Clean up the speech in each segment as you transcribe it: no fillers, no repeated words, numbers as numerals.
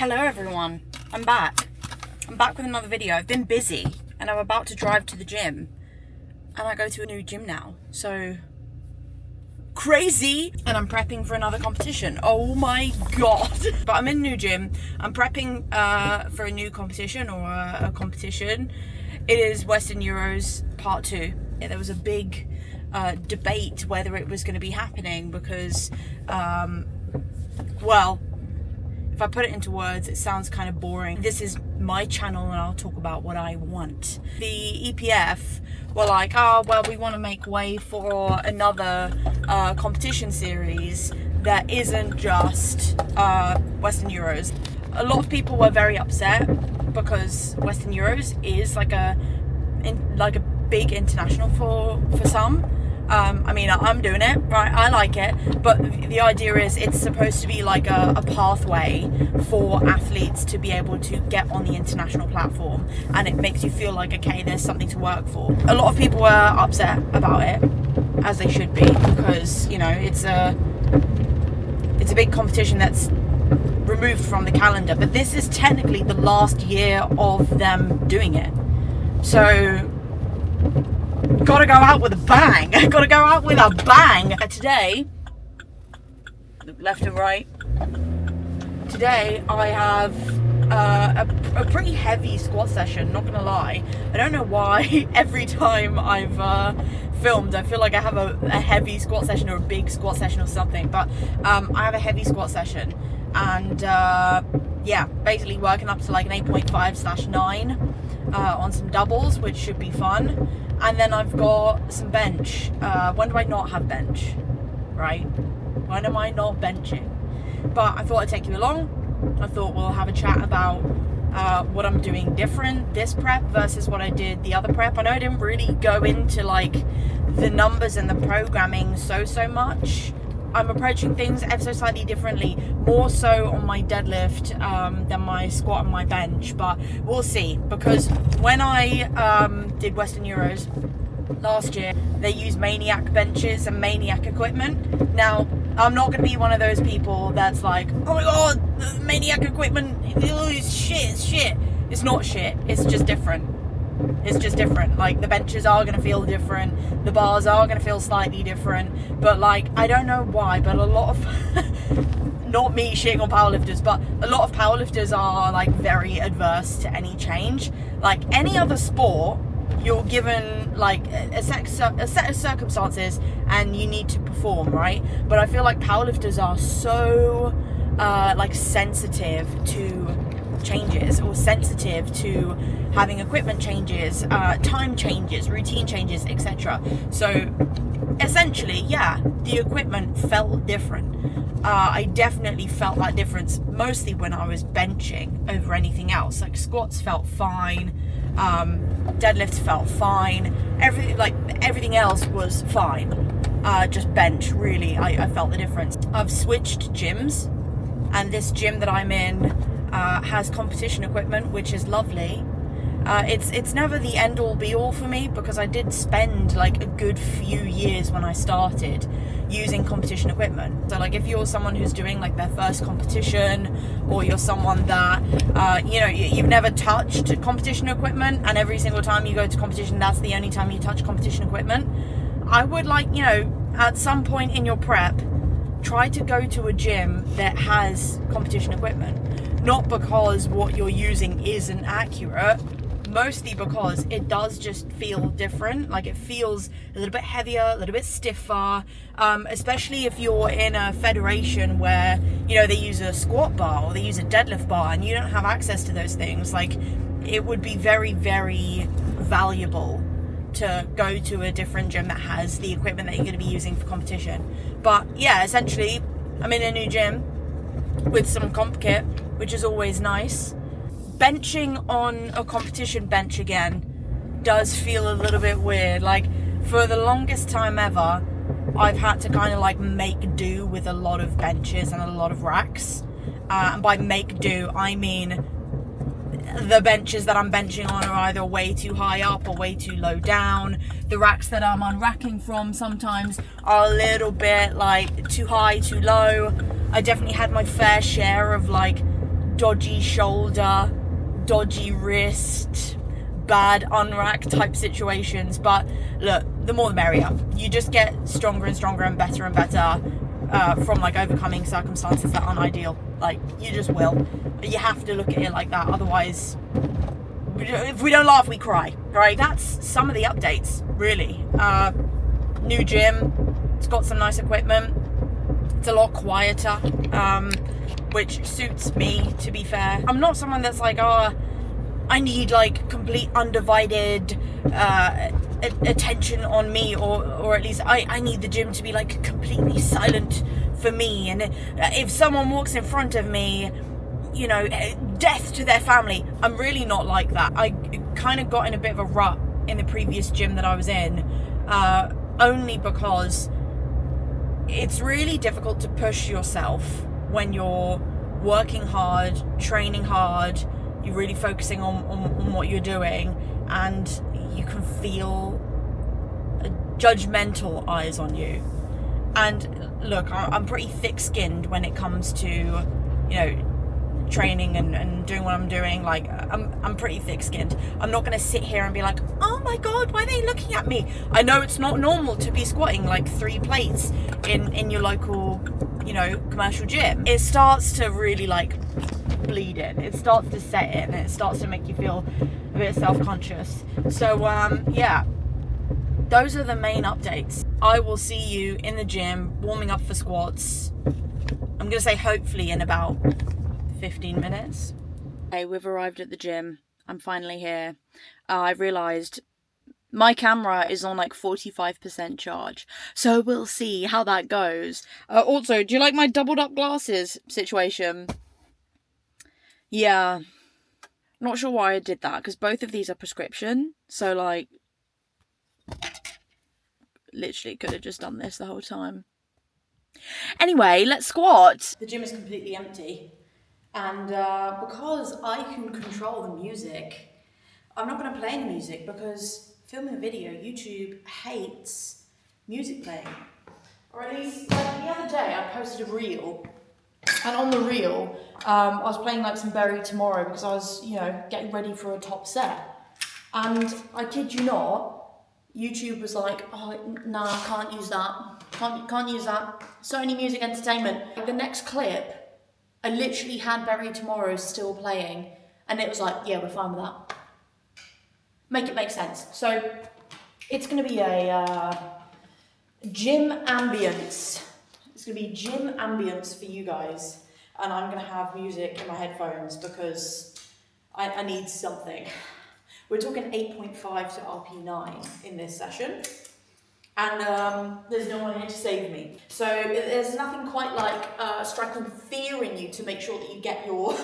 Hello everyone, I'm back with another video. I've been busy and I'm about to drive to the gym and I go to a new gym now, so crazy. And I'm prepping for another competition. Oh my god. But I'm in a new gym, I'm prepping for a new competition or a competition. It is Western Euros Part 2. Yeah, there was a big debate whether it was going to be happening because well, if I put it into words, it sounds kind of boring. This is my channel and I'll talk about what I want. The EPF were like, oh, well, we want to make way for another competition series that isn't just Western Euros. A lot of people were very upset because Western Euros is like a big international for some. I mean, I'm doing it, right? I like it, but the idea is it's supposed to be like a pathway for athletes to be able to get on the international platform, and it makes you feel like, okay, there's something to work for. A lot of people were upset about it, as they should be, because, you know, it's a big competition that's removed from the calendar, but this is technically the last year of them doing it. So gotta go out with a bang. Gotta go out with a bang. Today, look left and right. Today I have a pretty heavy squat session, not gonna lie. I don't know why every time I've filmed I feel like I have a heavy squat session or a big squat session or something, but I have a heavy squat session, and yeah, basically working up to like an 8.5/9 on some doubles, which should be fun. And then I've got some bench. When do I not have bench, right? When am I not benching? But I thought I'd take you along. I thought we'll have a chat about what I'm doing different this prep versus what I did the other prep. I know I didn't really go into like the numbers and the programming so much. I'm approaching things ever so slightly differently, more so on my deadlift than my squat and my bench, but we'll see, because when I did Western Euros last year, they used Maniac benches and Maniac equipment. Now, I'm not going to be one of those people that's like, oh my god, the Maniac equipment, it's shit. It's not shit, it's just different. It's just different. Like, the benches are going to feel different, the bars are going to feel slightly different, but like, I don't know why, but a lot of not me shitting on powerlifters, but a lot of powerlifters are like very adverse to any change. Like any other sport, you're given like a set of circumstances and you need to perform, right? But I feel like powerlifters are so like sensitive to changes, or sensitive to having equipment changes, time changes, routine changes, etc. So essentially, yeah, the equipment felt different. I definitely felt that difference mostly when I was benching over anything else. Like squats felt fine, deadlifts felt fine, everything else was fine. Just bench, really, I felt the difference. I've switched gyms, and this gym that I'm in has competition equipment, which is lovely. It's never the end all be all for me, because I did spend like a good few years when I started using competition equipment. So like, if you're someone who's doing like their first competition, or you're someone that you know, you've never touched competition equipment, and every single time you go to competition that's the only time you touch competition equipment, I would, like, you know, at some point in your prep, try to go to a gym that has competition equipment. Not because what you're using isn't accurate, mostly because it does just feel different. Like, it feels a little bit heavier, a little bit stiffer, especially if you're in a federation where, you know, they use a squat bar or they use a deadlift bar and you don't have access to those things. Like, it would be very, very valuable to go to a different gym that has the equipment that you're going to be using for competition. But yeah, essentially, I'm in a new gym with some comp kit, which is always nice. Benching on a competition bench again does feel a little bit weird. Like, for the longest time ever, I've had to kind of like make do with a lot of benches and a lot of racks. And by make do, I mean the benches that I'm benching on are either way too high up or way too low down. The racks that I'm unracking from sometimes are a little bit like too high, too low. I definitely had my fair share of like dodgy shoulder, dodgy wrist, bad unrack type situations. But look, the more the merrier. You just get stronger and stronger and better from like overcoming circumstances that aren't ideal. Like, you just will. You have to look at it like that, otherwise if we don't laugh we cry, right? That's some of the updates, really. New gym, it's got some nice equipment, it's a lot quieter, which suits me, to be fair. I'm not someone that's like, oh, I need like complete undivided attention on me, or at least I need the gym to be like completely silent for me, and if someone walks in front of me, you know, death to their family. I'm really not like that. I kind of got in a bit of a rut in the previous gym that I was in, only because it's really difficult to push yourself when you're working hard, training hard, you're really focusing on what you're doing, and you can feel judgmental eyes on you. And look, I'm pretty thick-skinned when it comes to, you know, training and doing what I'm doing. Like, I'm pretty thick-skinned. I'm not going to sit here and be like, oh my god, why are they looking at me? I know it's not normal to be squatting like 3 plates in your local, you know, commercial gym. It starts to really like bleed in. It starts to set in, and it starts to make you feel a bit self-conscious. So yeah, those are the main updates. I will see you in the gym warming up for squats. I'm gonna say hopefully in about 15 minutes. Okay, we've arrived at the gym. I'm finally here. I realised my camera is on like 45% charge, so we'll see how that goes. Also, do you like my doubled up glasses situation? Yeah, not sure why I did that, because both of these are prescription, so like literally could have just done this the whole time. Anyway, let's squat. The gym is completely empty. And because I can control the music, I'm not going to play any music, because filming a video, YouTube hates music playing. Or at least, like the other day, I posted a reel, and on the reel, I was playing like some Bury Tomorrow, because I was, you know, getting ready for a top set. And I kid you not, YouTube was like, oh, nah, can't use that. Can't use that. Sony Music Entertainment. Like, the next clip, I literally had Bury Tomorrow still playing, and it was like, yeah, we're fine with that. Make it make sense. So it's going to be a gym ambience. It's going to be gym ambience for you guys, and I'm going to have music in my headphones because I need something. We're talking 8.5 to RP9 in this session. And there's no one here to save me. So there's nothing quite like striking fear in you to make sure that you get your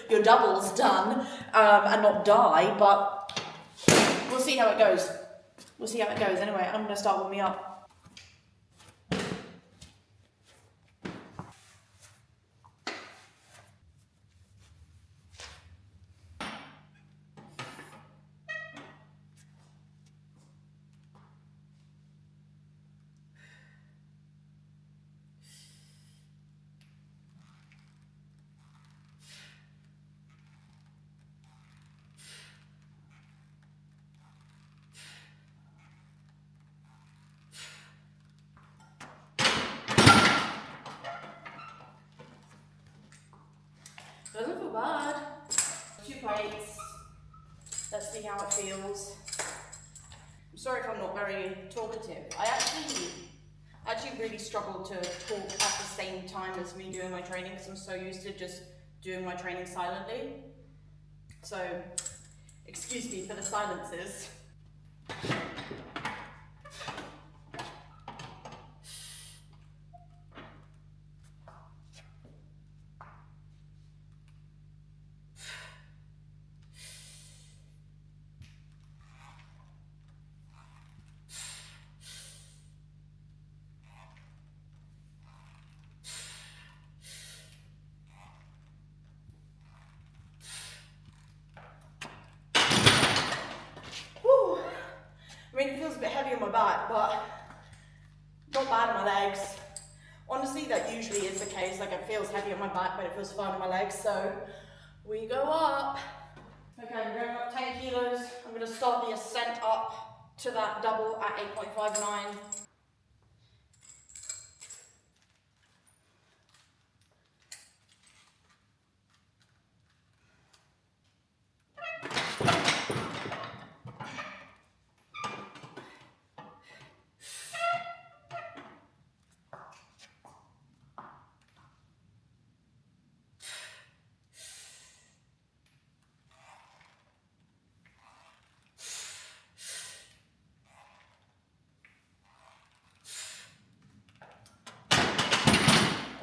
your doubles done and not die, but we'll see how it goes. We'll see how it goes. Anyway, I'm going to start warming up. Doesn't feel bad. 2 plates. Let's see how it feels. I'm sorry if I'm not very talkative. I actually really struggle to talk at the same time as me doing my training, because I'm so used to just doing my training silently. So, excuse me for the silences. I mean, it feels a bit heavy on my back, but not bad on my legs. On honestly, that usually is the case. Like it feels heavy on my back, but it feels fine on my legs. So we go up. Okay, we're going up 10 kilos. I'm gonna start the ascent up to that double at 8.59.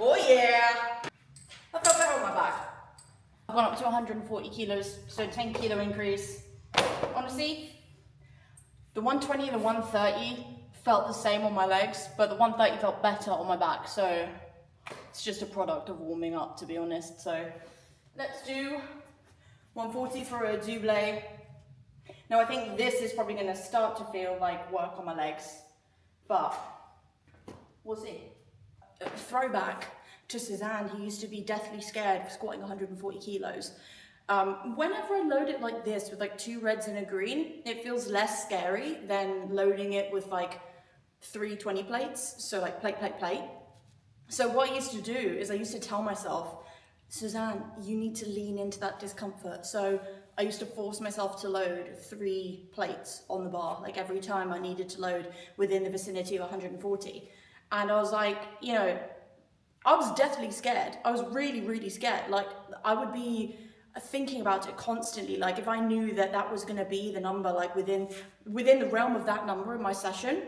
Oh yeah! I felt better on my back. I've gone up to 140 kilos, so 10 kilo increase. Honestly, the 120 and the 130 felt the same on my legs, but the 130 felt better on my back, so it's just a product of warming up, to be honest. So let's do 140 for a double. Now I think this is probably gonna start to feel like work on my legs, but we'll see. Throwback to Suzanne, who used to be deathly scared of squatting 140 kilos. Whenever I load it like this with like 2 reds and a green, it feels less scary than loading it with like 3 20 plates. So like plate, plate, plate. So what I used to do is I used to tell myself, Suzanne, you need to lean into that discomfort. So I used to force myself to load 3 plates on the bar, like every time I needed to load within the vicinity of 140. And I was like, you know, I was deathly scared. I was really, really scared. Like I would be thinking about it constantly. Like if I knew that that was going to be the number, like within the realm of that number in my session,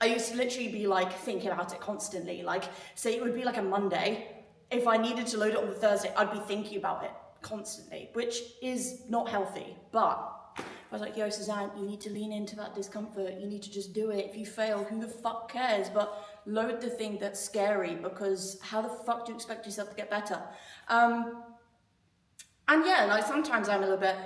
I used to literally be like thinking about it constantly. Like say it would be like a Monday. If I needed to load it on the Thursday, I'd be thinking about it constantly, which is not healthy. But I was like, yo, Suzanne, you need to lean into that discomfort. You need to just do it. If you fail, who the fuck cares? But load the thing that's scary, because how the fuck do you expect yourself to get better? And yeah, like sometimes I'm a little bit,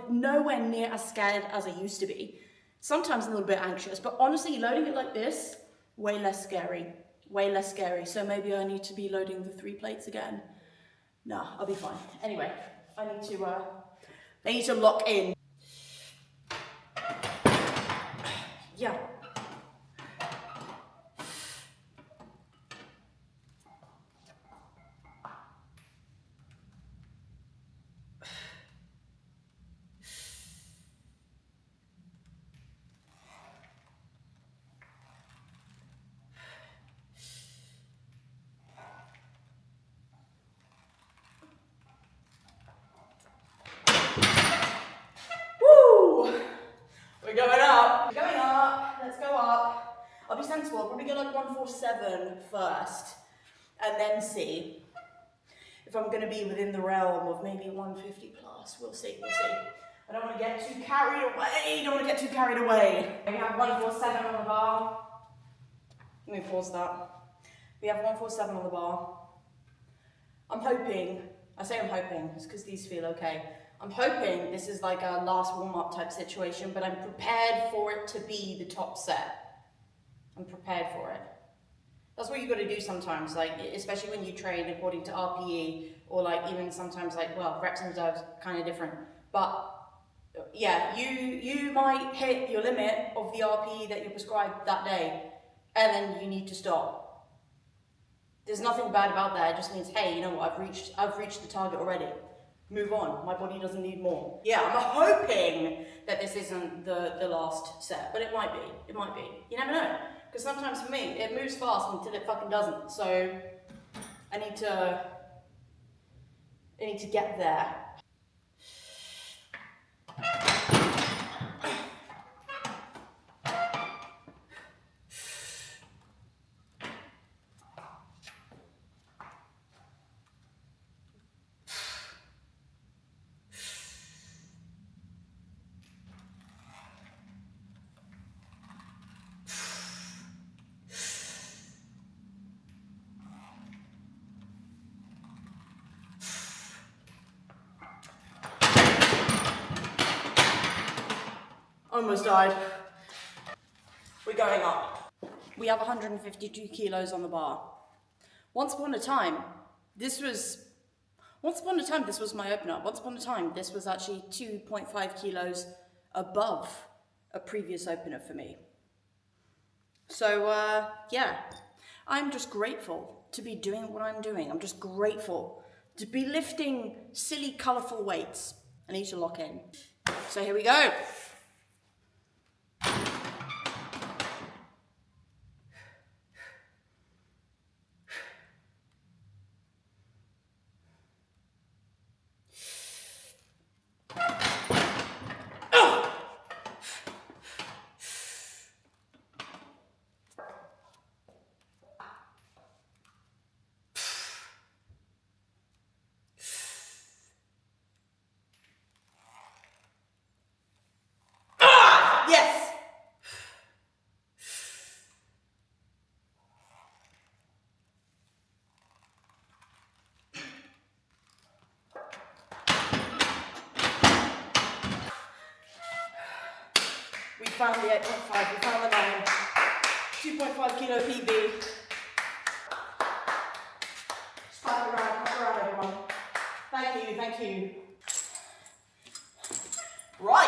nowhere near as scared as I used to be. Sometimes a little bit anxious, but honestly, loading it like this, way less scary, way less scary. So maybe I need to be loading the 3 plates again. No, I'll be fine. Anyway, I need to lock in. Yeah. We're going up. We're going up. Let's go up. I'll be sensible. I'll probably go like 147 first, and then see if I'm going to be within the realm of maybe 150 plus. We'll see. We'll see. I don't want to get too carried away. Don't want to get too carried away. We have 147 on the bar. Let me pause that. We have 147 on the bar. I'm hoping. I say I'm hoping. It's because these feel okay. I'm hoping this is like a last warm-up type situation, but I'm prepared for it to be the top set. I'm prepared for it. That's what you've got to do sometimes, like, especially when you train according to RPE, or like even sometimes like, well, reps and reserves, kind of different. But yeah, you might hit your limit of the RPE that you prescribed that day, and then you need to stop. There's nothing bad about that. It just means, hey, you know what, I've reached the target already. Move on. My body doesn't need more. Yeah, I'm hoping that this isn't the last set, but it might be. It might be. You never know. Because sometimes for me, it moves fast until it fucking doesn't. So I need to get there. Almost died. We're going up. we have 152 kilos on the bar. Once upon a time, this was my opener. Once upon a time, this was actually 2.5 kilos above a previous opener for me. So, yeah, I'm just grateful to be doing what I'm doing. I'm just grateful to be lifting silly, colourful weights. I need to lock in. So here we go. Yes! We found the 8.5, we found the 9. 2.5 kilo PB. Just clap around everyone. Thank you. Right.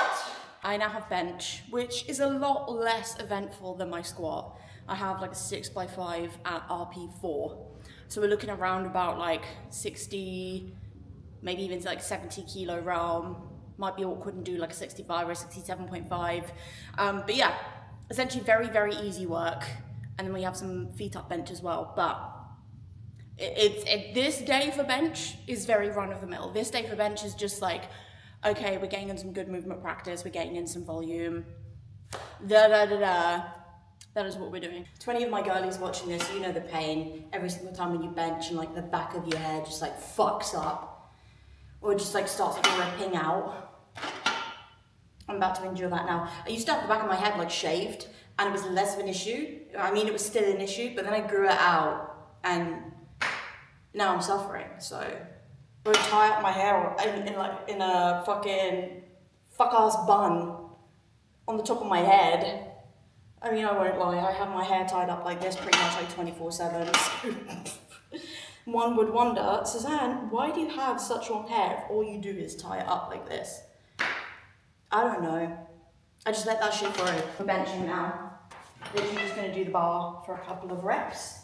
I now have bench, which is a lot less eventful than my squat. I have like a 6x5 at RP4. So we're looking around about like 60, maybe even like 70 kilo realm. Might be awkward and do like a 65 or a 67.5. But yeah, essentially very, very easy work. And then we have some feet up bench as well. But this day for bench is very run of the mill. This day for bench is just like, okay, we're getting in some good movement practice, we're getting in some volume, That is what we're doing. 20 of my girlies watching this, you know the pain. Every single time when you bench and like the back of your head just like fucks up. Or just like starts like ripping out. I'm about to endure that now. I used to have the back of my head like shaved and it was less of an issue. I mean, it was still an issue, but then I grew it out and now I'm suffering, so. I would tie up my hair in a fucking fuck-ass bun on the top of my head. I mean, I won't lie, I have my hair tied up like this pretty much like 24/7. One would wonder, Suzanne, why do you have such long hair if all you do is tie it up like this? I don't know. I just let that shit grow. I'm benching now. Literally just gonna do the bar for a couple of reps.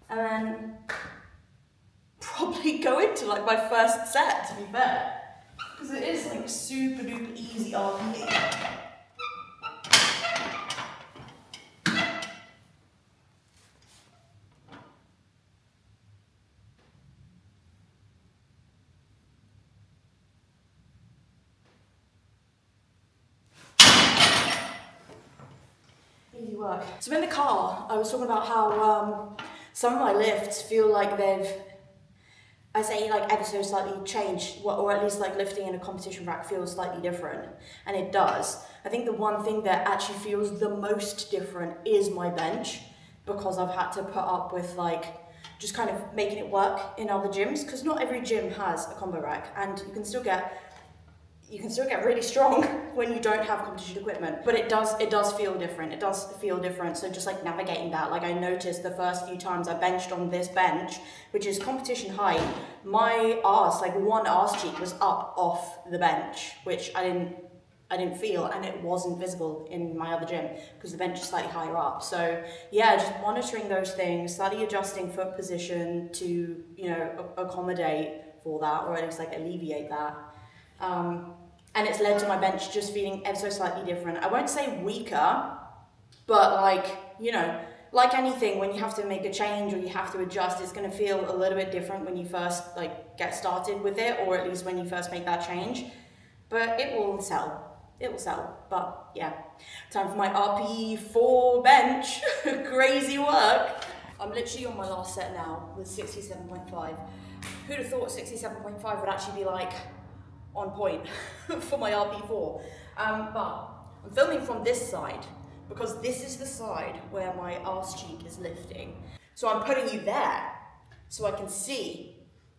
And then probably go into like my first set, to be fair. Because it is like super duper easy RP. Easy work. So in the car, I was talking about how some of my lifts feel like they've, I say like ever so slightly changed, or at least like lifting in a competition rack feels slightly different, and it does. I think the one thing that actually feels the most different is my bench, because I've had to put up with like just kind of making it work in other gyms, because not every gym has a combo rack, and you can still get really strong when you don't have competition equipment. But it does feel different. It does feel different. So just like navigating that, like I noticed the first few times I benched on this bench, which is competition height, my arse, like one arse cheek was up off the bench, which I didn't feel, and it wasn't visible in my other gym because the bench is slightly higher up. So yeah, just monitoring those things, slightly adjusting foot position to, you know, accommodate for that, or at least like alleviate that. And it's led to my bench just feeling ever so slightly different. I won't say weaker, but like, you know, like anything, when you have to make a change or you have to adjust, it's going to feel a little bit different when you first like get started with it, or at least when you first make that change. But it will sell. It will sell. But yeah, time for my RP4 bench. Crazy work. I'm literally on my last set now with 67.5. Who'd have thought 67.5 would actually be like on point for my RP4. But I'm filming from this side because this is the side where my arse cheek is lifting. So I'm putting you there so I can see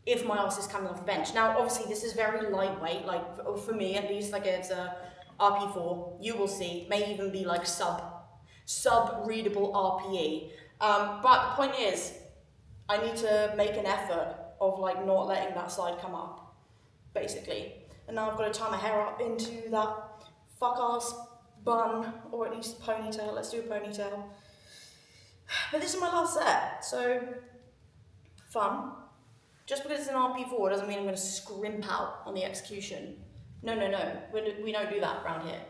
if my arse is coming off the bench. Now, obviously this is very lightweight, like for me at least, like it's a RP4, you will see, may even be like sub sub-readable RPE. But the point is, I need to make an effort of like not letting that side come up, basically. And now I've got to tie my hair up into that fuck-ass bun, or at least ponytail. Let's do a ponytail. But this is my last set, so fun. Just because it's an RP4 doesn't mean I'm going to scrimp out on the execution. No, no, no. We don't do that around here.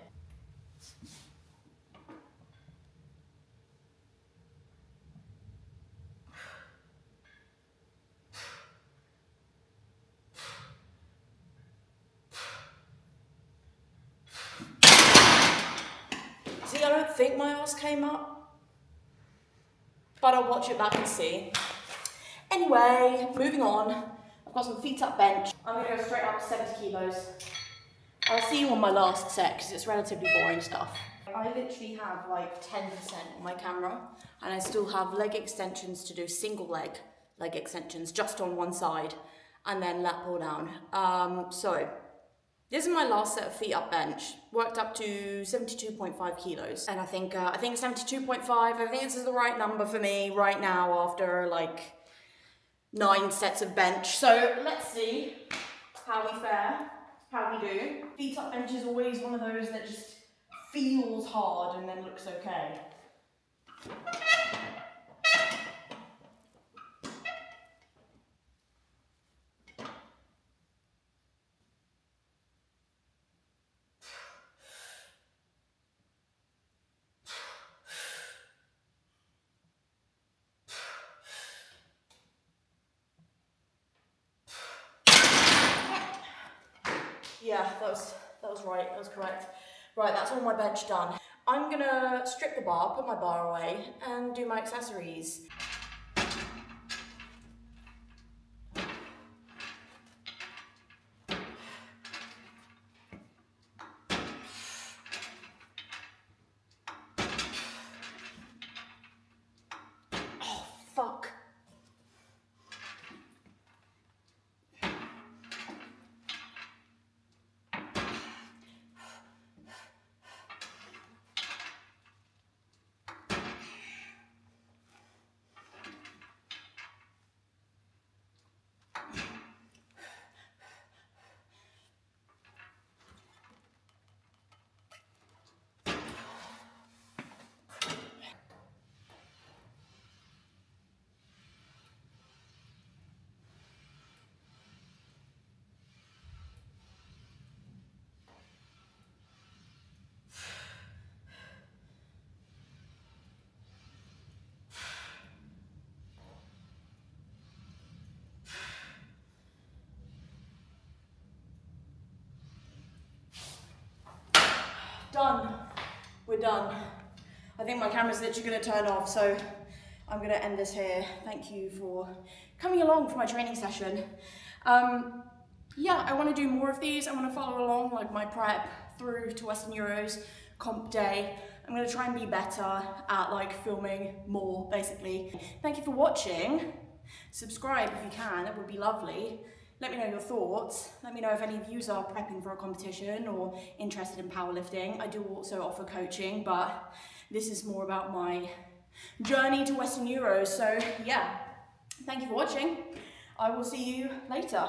See, I don't think my ass came up, but I'll watch it back and see. Anyway, moving on. I've got some feet up bench. I'm going to go straight up to 70 kilos. I'll see you on my last set because it's relatively boring stuff. I literally have like 10% on my camera, and I still have leg extensions to do, single leg extensions just on one side, and then lat pull down. So this is my last set of feet up bench. Worked up to 72.5 kilos, and I think 72.5. I think this is the right number for me right now after like 9 sets of bench. So let's see how we fare, how we do. Feet up bench is always one of those that just feels hard and then looks okay. Yeah, that was right, that was correct. Right, that's all my bench done. I'm gonna strip the bar, put my bar away, and do my accessories. Oh, fuck. Done. We're done. I think my camera's literally going to turn off, so I'm going to end this here. Thank you for coming along for my training session. Yeah, I want to do more of these. I want to follow along like my prep through to Western Euros, comp day. I'm going to try and be better at like filming more, basically. Thank you for watching. Subscribe if you can, that would be lovely. Let me know your thoughts. Let me know if any of you are prepping for a competition or interested in powerlifting. I do also offer coaching, but this is more about my journey to Western Euros. So yeah, thank you for watching. I will see you later.